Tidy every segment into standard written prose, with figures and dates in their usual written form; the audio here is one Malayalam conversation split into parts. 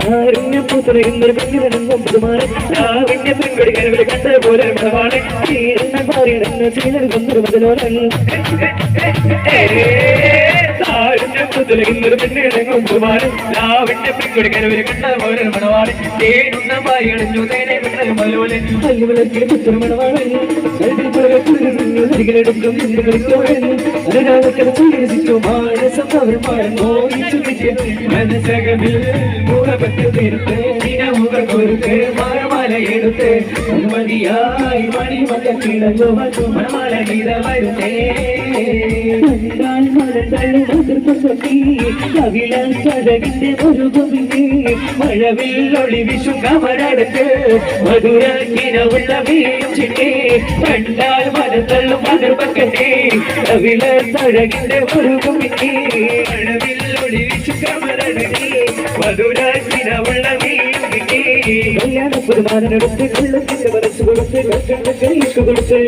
താരുണ്യം പൂത്തുലയുന്നൊരു പെണ്ണിനും പുതുമാരൻ രാവിന്റെ പെൺകൊടിക്കനവിൽ കണ്ട പോലെ മണവാളൻ തീരുന്ന പാറിയിടുന്ന ചീലൊരു മുതലോലൻ താരുണ്യം പൂത്തുലയുന്നൊരു പെണ്ണിനും പുതുമാരൻ രാവിന്റെ പെൺകൊടിക്കനവിൽ കണ്ട പോലെ മണവാളൻ തീരുന്ന പാറിയിടഞ്ഞു തേനെ പെണ്ണ മലോലൻ അല്ലുവിളക്കിൽ പുത്തൊരു മണവാളൻ ടുക്കും അനുരാഗത്തിൽ ചിരിച്ചു മാനസം അവർ മോഹിച്ചു മനസ്സകമിൽ മൂടപ്പെട്ട് തീർത്ത് ദിനമുഖൊരുക്ക് മരമാല എടുത്ത് മതിയായി മണിമക്കിടഞ്ഞു മണമാല ഗീത വരുത്തേ കവിളന്റെ ഒരു കൊമ്പി മഴവിൽ ഒളി വിഷു കമരടുത്ത് മധുരക്കിനവുള്ള വീഴും ചിട്ടി കണ്ടാൽ മനത്തള്ളും മതിർപ്പക്കട്ടെ കവിളത്തഴകിന്റെ ഒരു കൊമ്പി മഴവിൽ ഒളി വിഷു കമരടുത്ത് മധുരക്കിനവുള്ള വീഴും ചിട്ടി കല്യാണപ്പുരമാനടുത്ത് കള്ളത്തിന്റെ മനസ്സ് കൊടുത്ത് കൽക്കണ്ട കൈക്ക് കൊടുത്ത്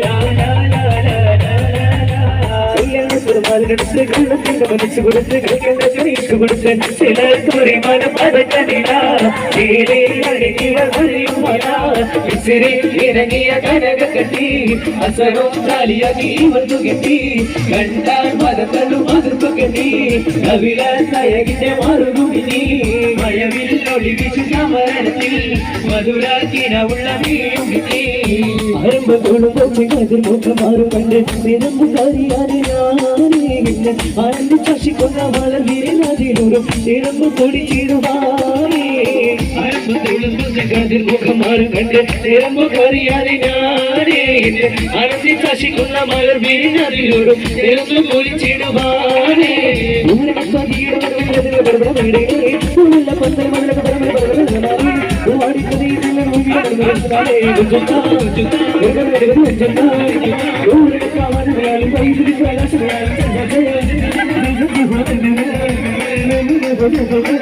മനസ്സ് കൊടുത്ത് കളിക്കുന്ന കൈക്ക് കൊടുത്ത് ചിലർക്ക് വരുമാനം പതക്കനില ഇറങ്ങിയ കനക കെട്ടി അസരവും ചാലിയാക്കി വന്നു കെട്ടി കണ്ടാൽ മതത്തള്ളും അതിർപ്പ് കെട്ടി കവിള തയകിന്റെ മാറുകുമിനി മഴവിൽ ഒളിവിച്ചു സമരത്തിൽ മധുരാക്കിനുള്ള വീഴും കിട്ടി ആരംഭത്തോടും മുഖം മാറും കണ്ട് നിരമ്പുകാരിയാരെ ആനന്ദ ശശിക്കൊണ്ട വളർന്നിരുന്നതിലൂറും നിരമ്പ് പൊടിച്ചിടുവാനേ ആരംഭത്തോടും മുഖം മാറും കണ്ട് നിരമ്പുകാരിയാരെ ഞാനേ ആനന്ദ ശശിക്കൊണ്ട മലർ വിരിഞ്ഞതിലൂറും നിരമ്പ് പൊടിച്ചിടുവാനേ Thank you.